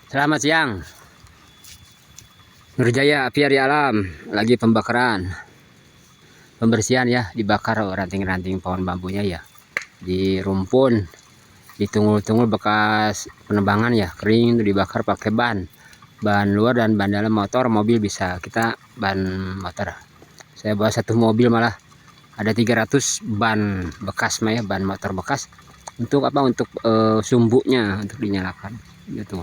Selamat siang. Nurjaya Apiari Alam lagi pembakaran, pembersihan ya, dibakar ranting-ranting pohon bambunya ya, di rumpun, ditunggul-tunggul bekas penebangan ya, kering itu dibakar pakai ban luar dan ban dalam motor, mobil bisa kita ban motor. Saya bawa satu mobil malah ada 300 ban bekas mah ya, ban motor bekas. Untuk apa? Untuk sumbunya untuk dinyalakan gitu.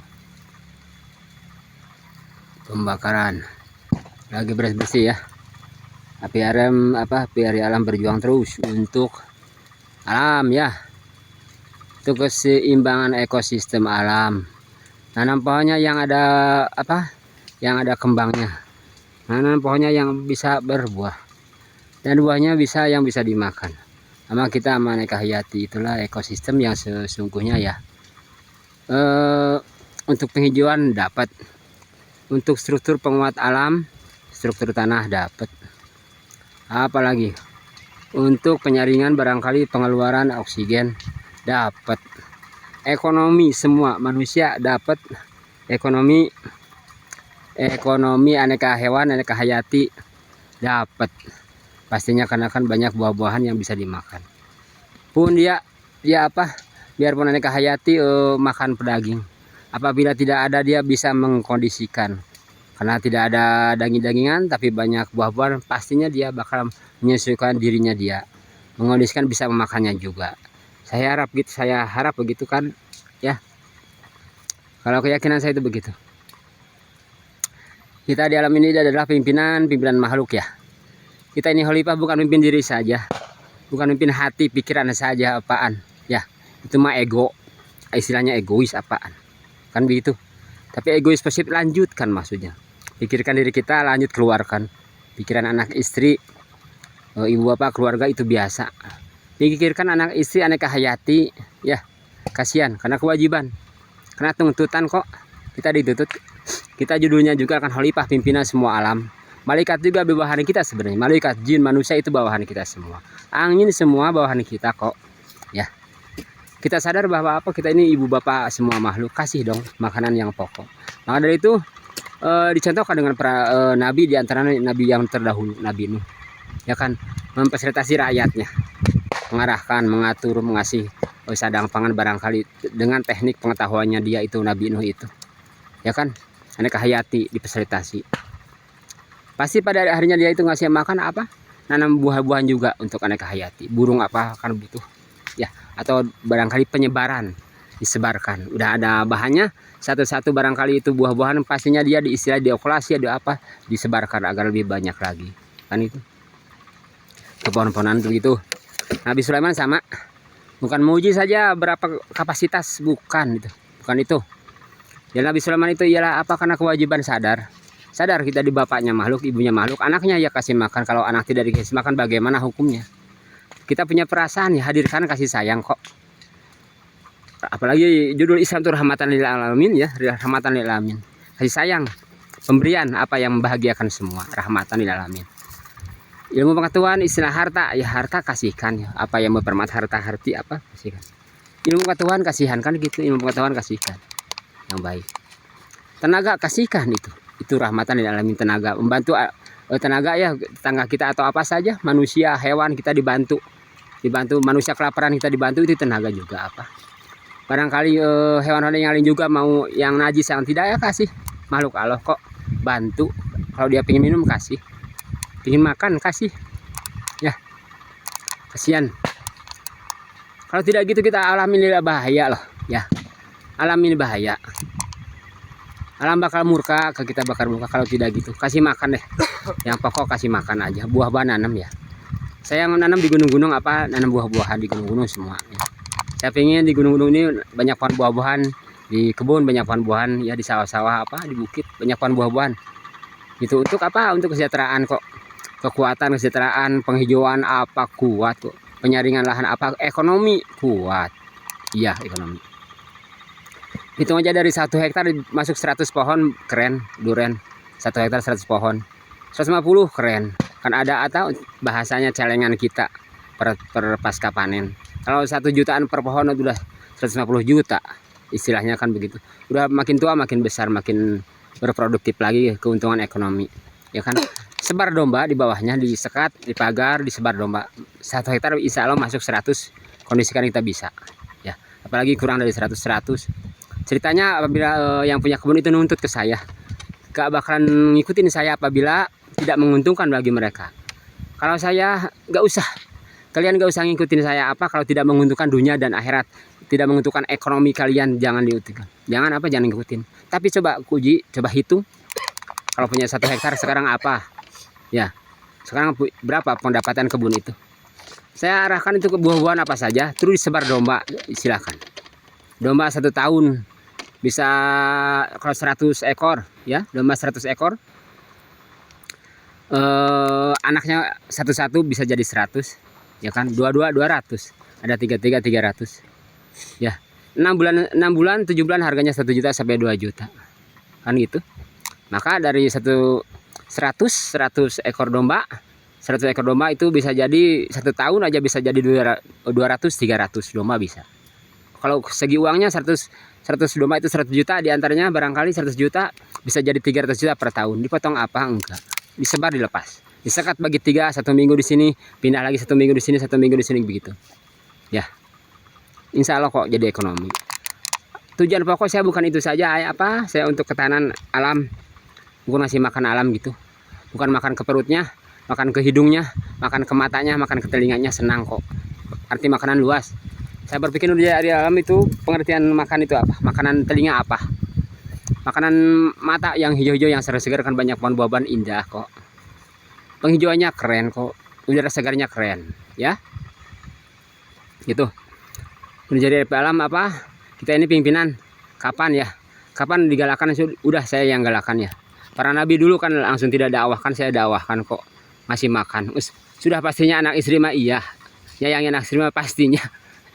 Pembakaran lagi bersih ya. Apiari Alam berjuang terus untuk alam ya, untuk keseimbangan ekosistem alam. Nanam pohonnya yang ada yang ada kembangnya, nanam pohonnya yang bisa berbuah dan buahnya yang bisa dimakan sama kita, sama aneka hayati. Itulah ekosistem yang sesungguhnya ya. Untuk penghijauan dapat, untuk struktur penguat alam, struktur tanah dapat, apalagi untuk penyaringan barangkali pengeluaran oksigen dapat, ekonomi semua manusia dapat, ekonomi aneka hewan, aneka hayati dapat pastinya, karena kan banyak buah-buahan yang bisa dimakan. Pun dia biarpun aneka hayati makan pedaging, apabila tidak ada dia bisa mengkondisikan, karena tidak ada daging-dagingan tapi banyak buah-buahan, pastinya dia bakal menyesuaikan dirinya, dia mengkondisikan bisa memakannya juga. Saya harap begitu kan ya, kalau keyakinan saya itu begitu. Kita di alam ini adalah pimpinan makhluk ya. Kita ini khalifah, bukan mimpin diri saja, bukan mimpin hati pikiran saja, apaan ya, itu mah ego, istilahnya egois apaan kan begitu. Tapi egois positif lanjutkan, maksudnya pikirkan diri kita, lanjut keluarkan pikiran anak istri, ibu bapak, keluarga itu biasa. Pikirkan anak istri, aneka hayati ya, kasihan karena kewajiban, karena tuntutan kok kita dituntut. Kita judulnya juga kan khalifah, pimpinan semua alam. Malaikat juga bawahan kita sebenarnya, malaikat, jin, manusia itu bawahan kita semua, angin semua bawahan kita kok ya. Kita sadar bahwa kita ini ibu bapak semua makhluk, kasih dong makanan yang pokok. Maka dari itu dicontohkan dengan para nabi, diantara nabi yang terdahulu, Nabi Nuh ya kan, memfasilitasi rakyatnya, mengarahkan, mengatur, mengasih sadang pangan barangkali dengan teknik pengetahuannya dia itu, Nabi Nuh itu ya kan. Aneka hayati difasilitasi, pasti pada akhirnya dia itu ngasih makan nanam buah-buahan juga untuk aneka hayati, burung kan butuh ya, atau barangkali penyebaran, disebarkan, udah ada bahannya satu-satu barangkali itu buah-buahan, pastinya dia diokulasi, disebarkan agar lebih banyak lagi kan. Itu ke pohon-pohonan begitu. Nabi Sulaiman sama, bukan muji saja berapa kapasitas, bukan itu. Dan Nabi Sulaiman itu ialah karena kewajiban, sadar kita di bapaknya makhluk, ibunya makhluk, anaknya ya kasih makan. Kalau anak tidak dikasih makan bagaimana hukumnya? Kita punya perasaan ya, hadirkan kasih sayang kok. Apalagi judul Islam itu rahmatan lil alamin ya, rahmatan lil alamin, kasih sayang, pemberian yang membahagiakan semua, rahmatan lil alamin. Ilmu pengetahuan, istilah harta ya, harta kasihkan ya, yang bermanfaat, harta kasihkan. Ilmu pengetahuan kasihan kan gitu, ilmu pengetahuan kasihkan yang baik. Tenaga kasihkan, itu rahmatan lil alamin. Tenaga, membantu tenaga ya, tetangga kita atau apa saja, manusia, hewan, kita dibantu, manusia kelaparan kita dibantu, itu tenaga juga barangkali hewan-hewan yang lain juga mau yang najis, yang tidak ya kasih, makhluk Allah kok bantu. Kalau dia pengen minum kasih, pengen makan kasih ya, kasihan. Kalau tidak gitu kita alamin bahaya loh ya, alamin bahaya, alam bakal murka ke kita, bakal murka kalau tidak gitu. Kasih makan deh, yang pokok kasih makan aja. Buah-buahan nanam ya, saya nanam di gunung-gunung, nanam buah-buahan di gunung-gunung semua ya. Saya pengen di gunung-gunung ini banyak pohon buah-buahan, di kebun banyak pohon buahan ya, di sawah-sawah di bukit banyak pohon buah-buahan. Itu untuk untuk kesejahteraan kok, kekuatan kesejahteraan, penghijauan kuat kok, penyaringan lahan ekonomi kuat iya, ekonomi. Hitung aja dari 1 hektar masuk 100 pohon, keren. Duren 1 hektar 100 pohon, 150 keren kan. Ada atau bahasanya celengan kita per pasca panen. Kalau 1 jutaan per pohon udah 150 juta istilahnya kan begitu. Udah makin tua makin besar, makin berproduktif lagi, keuntungan ekonomi, ya kan. Sebar domba di bawahnya, disekat, dipagar, disebar domba. 1 hektar insya Allah masuk 100, kondisikan kita bisa, ya. Apalagi kurang dari 100. Ceritanya apabila yang punya kebun itu nuntut ke saya, gak bakalan ngikutin saya apabila tidak menguntungkan bagi mereka. Kalau saya gak usah, kalian gak usah ngikutin saya kalau tidak menguntungkan dunia dan akhirat, tidak menguntungkan ekonomi kalian, jangan diikutin. Jangan ngikutin. Tapi coba uji, coba hitung. Kalau punya 1 hektar sekarang apa? Ya, sekarang berapa pendapatan kebun itu? Saya arahkan itu ke buah-buahan apa saja, terus disebar domba, silakan. Domba 1 tahun bisa, kalau 100 ekor, ya, domba 100 ekor. Anaknya satu-satu bisa jadi 100, ya kan, 200, ada 300, ya. 6 bulan 7 bulan harganya 1 juta sampai 2 juta, kan gitu. Maka dari 100 ekor domba, 100 ekor domba itu bisa jadi 1 tahun aja bisa jadi 200-300 domba bisa. Kalau segi uangnya 100 domba itu 100 juta, diantaranya barangkali 100 juta bisa jadi 300 juta per tahun. Dipotong apa? Enggak. Disebar, dilepas. Disekat bagi 3, 1 minggu di sini, pindah lagi 1 minggu di sini, 1 minggu di sini, begitu. Ya. Insya Allah kok jadi ekonomi. Tujuan pokok saya bukan itu saja, saya untuk ketahanan alam, bukan ngasih makan alam gitu. Bukan makan ke perutnya, makan ke hidungnya, makan ke matanya, makan ke telinganya, senang kok. Arti makanan luas. Saya berpikir di alam itu pengertian makan itu apa? Makanan telinga apa? Makanan mata yang hijau-hijau, yang segar-segar, kan banyak pohon buah-buahan indah kok. Penghijauannya keren kok. Udara segarnya keren, ya. Gitu. Menjadi alam apa? Kita ini pimpinan. Kapan ya? Kapan digalakan? Udah saya yang galakan ya. Para nabi dulu kan langsung tidak dakwahkan, saya dakwahkan kok. Masih makan. Sudah pastinya anak istri mah iya. Nyayangi anak istri mah pastinya.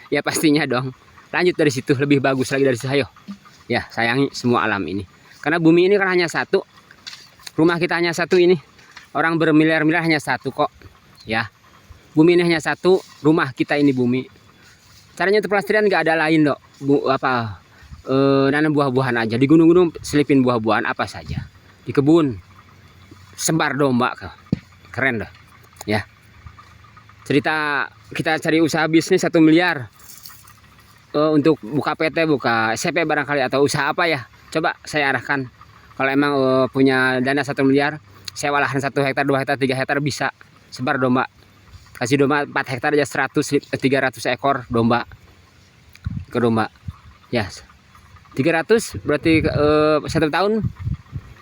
Ya pastinya dong. Lanjut dari situ, lebih bagus lagi dari saya. Ya, sayangi semua alam ini. Karena bumi ini kan hanya satu. Rumah kita hanya satu ini. Orang bermiliar-miliar hanya satu kok. Ya. Bumi ini hanya satu, rumah kita ini bumi. Caranya untuk pelestarian nggak ada lain dok. Nanam buah-buahan aja. Di gunung-gunung selipin buah-buahan apa saja. Di kebun sebar domba, keren dah, ya. Cerita kita cari usaha bisnis 1 miliar untuk buka PT, buka SMP barangkali, atau usaha apa ya, coba saya arahkan. Kalau emang punya dana 1 miliar, sewa lahan 1 hektar, 2 hektar, 3 hektar bisa sebar domba. Kasih domba 4 hektar aja 300 ekor domba ke domba, ya. 300 berarti 1 tahun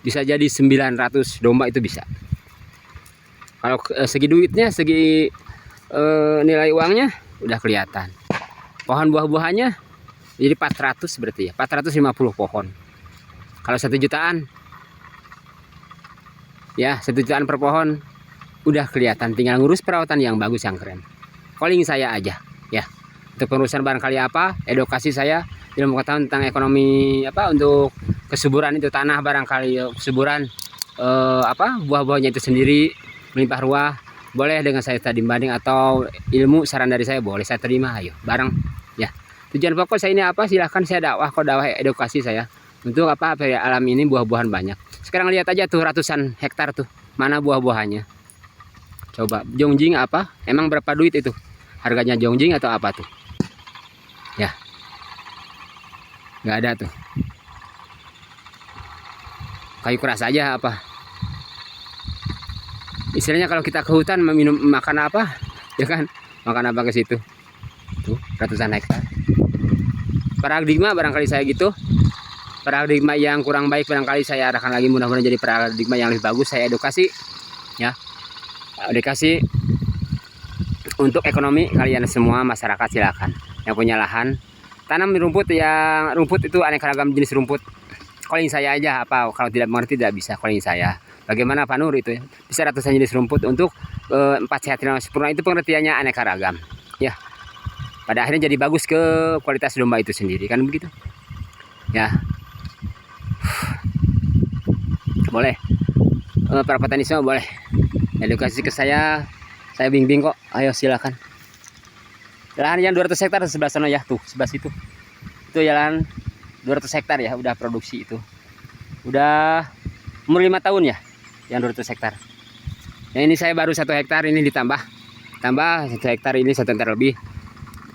bisa jadi 900 domba, itu bisa. Kalau segi duitnya, segi nilai uangnya udah kelihatan. Pohon buah-buahannya jadi 400 berarti ya, 450 pohon. Kalau 1 jutaan, ya 1 jutaan per pohon udah kelihatan. Tinggal ngurus perawatan yang bagus, yang keren. Calling saya aja, ya. Untuk pengurusan barangkali apa, edukasi saya, ilmu pengetahuan tentang ekonomi untuk kesuburan itu tanah, barangkali kesuburan buah-buahnya itu sendiri, melimpah ruah, boleh dengan saya tadi banding, atau ilmu saran dari saya boleh saya terima, ayo bareng, ya. Tujuan pokok saya ini apa, silahkan saya dakwah edukasi saya untuk ya, alam ini buah-buahan banyak. Sekarang lihat aja tuh ratusan hektar tuh, mana buah-buahannya. Coba jongjing apa, emang berapa duit itu harganya jongjing atau apa tuh, ya. Nggak ada tuh. Kayu keras aja apa. Istilahnya kalau kita ke hutan makan apa, ya kan? Makan apa ke situ. Tuh, ratusan hektar. Paradigma barangkali saya gitu. Paradigma yang kurang baik barangkali saya arahkan lagi, mudah-mudahan jadi paradigma yang lebih bagus. Saya edukasi, ya. Edukasi untuk ekonomi kalian semua masyarakat, silakan. Yang punya lahan, tanam rumput, yang rumput itu aneka ragam jenis rumput. Calling saya aja kalau tidak mengerti tidak bisa, calling saya. Bagaimana Pak Nur itu ya? Bisa ratusan jenis rumput untuk 4 sehat 5 sempurna, itu pengertiannya aneka ragam. Ya. Pada akhirnya jadi bagus ke kualitas domba itu sendiri, kan begitu. Ya. Boleh. Para petani semua boleh. Edukasi ke saya bimbing kok. Ayo silakan. Lahan yang 200 hektar sebelah sana ya, tuh sebelah situ. Itu jalan 200 hektar ya udah produksi itu. Udah umur 5 tahun ya yang 200 hektar. Yang ini saya baru 1 hektar, ini tambah 1 hektar, ini 1 hektar lebih.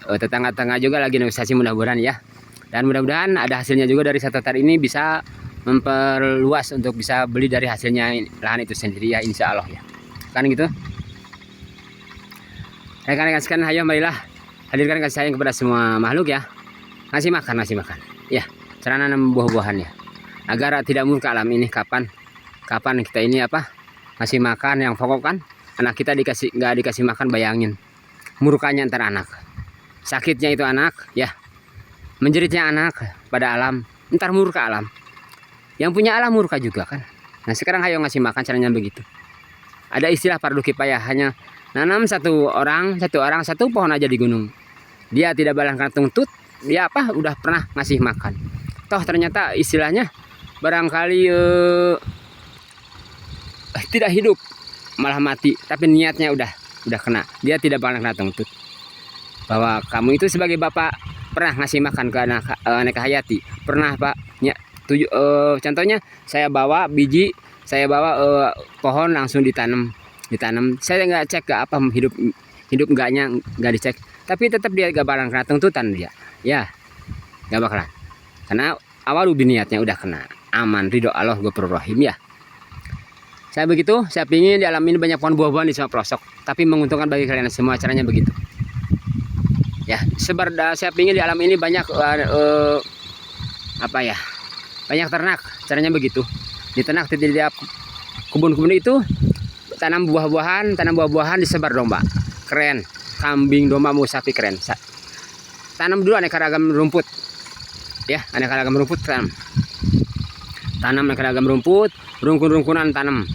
Tetangga-tetangga juga lagi negosiasi mudah-mudahan ya. Dan mudah-mudahan ada hasilnya juga dari 1 hektar ini, bisa memperluas untuk bisa beli dari hasilnya lahan itu sendiri ya, insya Allah ya. Kan gitu. Rekan-rekan sekalian, ayo marilah hadirkan kasih sayang kepada semua makhluk ya. Ngasih makan ya, cara nanam buah-buahan ya, agar tidak murka alam ini. Kapan kita ini ngasih makan yang pokok kan, anak kita nggak dikasih makan, bayangin murkanya ntar anak, sakitnya itu anak ya, menjeritnya anak pada alam, ntar murka alam, yang punya alam murka juga kan. Nah sekarang ayo ngasih makan, caranya begitu. Ada istilah fardu kifayah, hanya nanam satu orang satu pohon aja di gunung, dia tidak balang kantung tut, dia udah pernah ngasih makan. Toh ternyata istilahnya barangkali tidak hidup malah mati, tapi niatnya udah kena, dia tidak bakal kena tuntut. Bahwa kamu itu sebagai bapak pernah ngasih makan ke anak Hayati, pernah pak ya, contohnya saya bawa biji, saya bawa pohon langsung ditanam, saya nggak cek ke hidup enggaknya, nggak dicek, tapi tetap dia gak bakalan kena tuntutan dia ya, gak bakalan, karena awal niatnya udah kena, aman, ridho Allah Ghafurur Rahim ya. Saya begitu, saya pingin di alam ini banyak pohon buah-buahan di semua pelosok, tapi menguntungkan bagi kalian semua, caranya begitu. Ya, saya pingin di alam ini banyak banyak ternak, caranya begitu. Di ternak, di kebun-kebun itu tanam buah-buahan disebar domba. Keren, kambing, domba, mau sapi, keren. Tanam dulu aneka ragam rumput. Ya, aneka ragam rumput tanam aneka ragam rumput, rungkun-rungkunan tanam.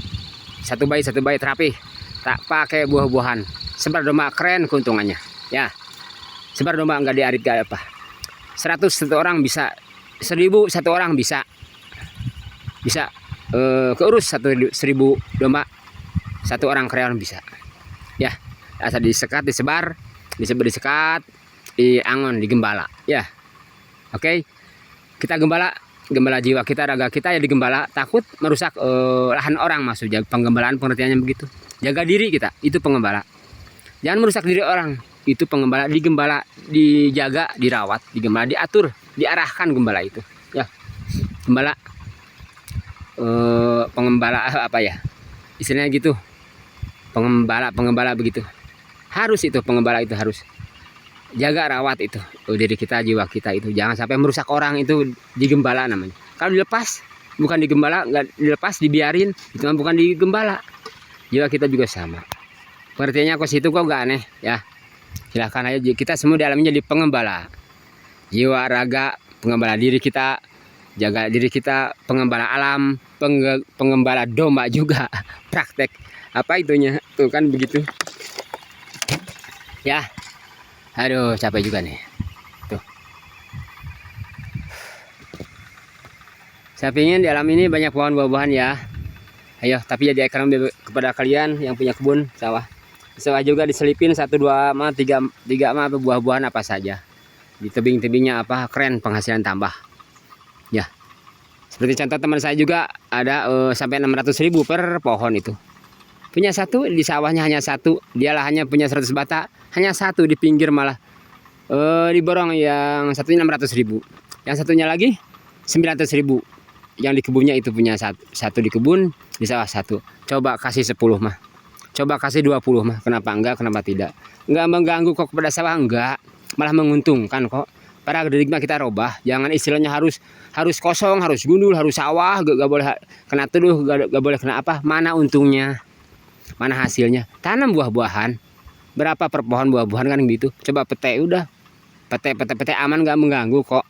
Satu bait rapi. Tak pakai buah-buahan. Sebar domba, keren keuntungannya. Ya. Sebar domba enggak diarit gak 100 satu orang bisa, 1000 satu orang bisa. Keurus 1000 domba satu orang karyawan bisa. Ya. Asal disekat, disebar, disekat, diangon, digembala. Ya. Oke. Kita gembala jiwa kita, raga kita ya digembala, takut merusak lahan orang, maksudnya penggembalaan pengertiannya begitu. Jaga diri kita, itu pengembala. Jangan merusak diri orang, itu pengembala. Digembala, dijaga, dirawat, digembala, diatur, diarahkan gembala itu. Ya, gembala, pengembala istilahnya gitu. Pengembala begitu. Harus itu pengembala itu harus. Jaga, rawat itu diri kita, jiwa kita itu, jangan sampai merusak orang, itu digembala namanya. Kalau dilepas, bukan digembala, nggak dilepas, dibiarin, itu mah bukan digembala. Jiwa kita juga sama. Pengertiannya kok situ kok nggak aneh ya. Silahkan aja, kita semua di alamnya jadi pengembala. Jiwa, raga, pengembala diri kita, jaga diri kita, pengembala alam, pengembala domba juga. Praktek itunya tuh kan begitu ya. Aduh, capek juga nih. Tuh. Saya pingin di alam ini banyak pohon buah-buahan ya. Ayo, tapi jadi ekonomi kepada kalian yang punya kebun sawah. Sawah juga diselipin 1, 2, 3 buah-buahan apa saja. Di tebing-tebingnya keren, penghasilan tambah. Ya. Seperti contoh teman saya juga ada sampai 600.000 per pohon itu. Punya 1 di sawahnya, hanya 1, dia lahannya punya 100 bata, hanya 1 di pinggir malah diborong, yang satunya 600.000, yang satunya lagi 900.000, yang di kebunnya itu punya 1 di kebun, di sawah 1. Coba kasih 10 mah, coba kasih 20 mah, kenapa enggak, kenapa tidak? Enggak mengganggu kok kepada sawah, enggak, malah menguntungkan kok. Paradigma kita robah, jangan istilahnya harus kosong, harus gundul, harus sawah, gak boleh kena teduh, gak boleh kena mana untungnya, mana hasilnya. Tanam buah-buahan, berapa per pohon buah-buahan kan gitu. Coba pete, udah pete aman, gak mengganggu kok,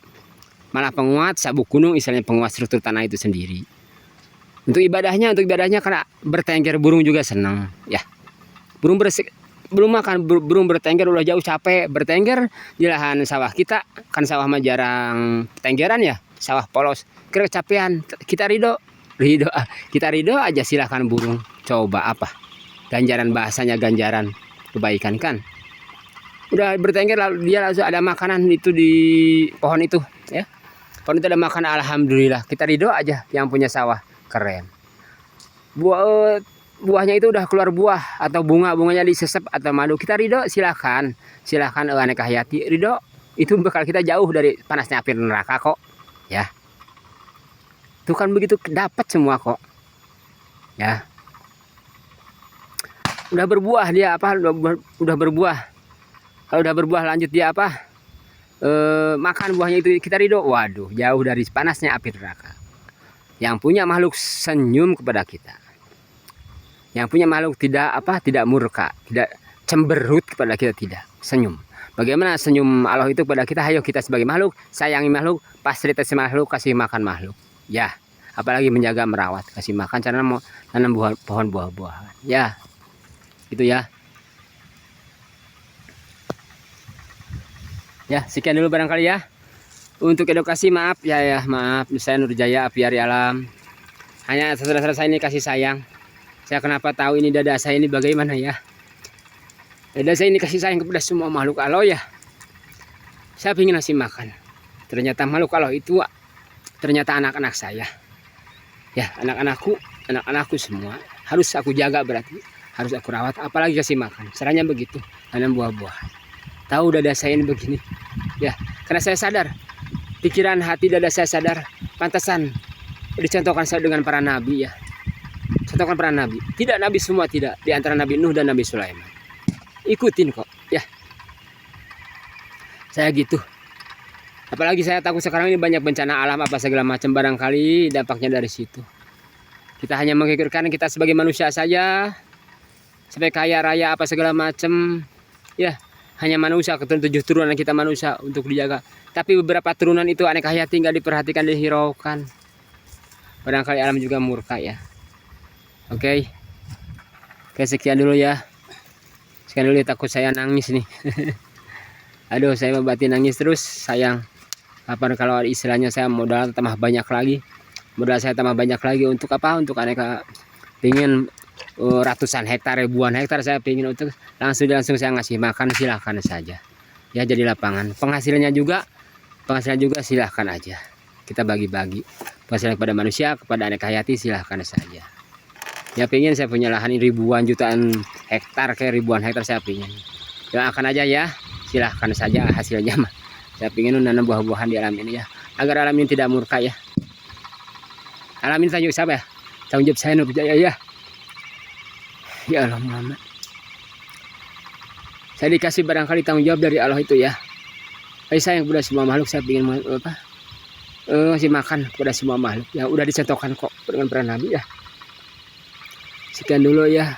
malah penguat sabuk gunung, istilahnya penguat struktur tanah itu sendiri. Untuk ibadahnya karena bertengger, burung juga senang ya. Burung bertengger udah jauh capek bertengger di lahan sawah kita, kan sawah mah jarang tenggeran ya, sawah polos, kira kecapean, kita ridho kita ridho aja, silahkan burung. Coba ganjaran, bahasanya ganjaran kebaikan kan. Udah bertengger lalu dia langsung ada makanan itu di pohon itu ya. Kalau tidak makan alhamdulillah, kita ridho aja yang punya sawah, keren. Buahnya itu udah keluar buah atau bunganya disesep atau madu, kita ridho, silakan aneka hayati ridho. Itu bakal kita jauh dari panasnya api neraka kok, ya. Itu kan begitu dapat semua kok, ya. Udah berbuah dia apa? Udah berbuah. Kalau udah berbuah lanjut dia apa? Makan buahnya itu kita ridho. Waduh, jauh dari panasnya api neraka. Yang punya makhluk senyum kepada kita. Yang punya makhluk tidak murka, tidak cemberut kepada kita, tidak senyum. Bagaimana senyum Allah itu kepada kita? Ayo kita sebagai makhluk sayangi makhluk, fasilitasi makhluk, kasih makan makhluk. Ya, apalagi menjaga merawat, kasih makan, cara mau tanam pohon buah-buahan. Ya, gitu ya. Ya, sekian dulu barangkali ya. Untuk edukasi maaf maaf. Saya Nurjaya, Apiari Alam. Hanya saudara-saudara saya ini kasih sayang. Saya kenapa tahu ini dada saya ini bagaimana ya? Dada saya ini kasih sayang kepada semua makhluk Allah ya. Saya ingin ngasih makan. Ternyata makhluk Allah itu ternyata anak-anak saya. Ya, anak-anakku semua harus aku jaga, berarti harus aku rawat, apalagi kasih makan. Caranya begitu, tanam buah-buahan. Tahu dada saya ini begini. Ya, karena saya sadar, pikiran hati dada saya sadar, pantasan dicontohkan saya dengan para nabi ya. Contohkan para nabi, tidak nabi semua, tidak, di antara Nabi Nuh dan Nabi Sulaiman. Ikutin kok, ya. Saya gitu. Apalagi saya takut sekarang ini banyak bencana alam apa segala macam, barangkali dampaknya dari situ. Kita hanya memikirkan kita sebagai manusia saja, sampai kaya raya apa segala macam, ya. Hanya manusia, keturunan 7 turunan kita manusia untuk dijaga. Tapi beberapa turunan itu aneka hayati nggak diperhatikan, dihiraukan. Barangkali alam juga murka ya. Oke, sekian dulu ya. Sekian dulu ya, takut saya nangis nih. Aduh, saya batin nangis terus, sayang. Kapan kalau istilahnya saya modal tambah banyak lagi. Modal saya tambah banyak lagi untuk apa? Untuk aneka, pingin ratusan hektar, ribuan hektar saya pingin, untuk langsung saya ngasih makan, silahkan saja. Ya, jadi lapangan. Penghasilannya juga silahkan aja. Kita bagi-bagi. Penghasilan kepada manusia, kepada aneka hayati silahkan saja. Ya, pengen saya punya lahan ribuan jutaan hektar, kayak ribuan hektar saya pengen. Doakan aja ya, silahkan saja hasilnya mah. Saya pengen nanam buah-buahan di alam ini ya, agar alam ini tidak murka ya. Alam ini tanggung siapa ya? Tanggung jawab saya Nurjaya ya. Ya Allah Muhammad. Saya dikasih barangkali tanggung jawab dari Allah itu ya. Saya sayang kepada semua makhluk, saya ingin ngasih makan kepada semua makhluk. Ya udah dicontohkan kok dengan para nabi ya. Sekian dulu ya.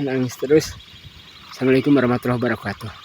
Nangis terus. Assalamualaikum warahmatullahi wabarakatuh.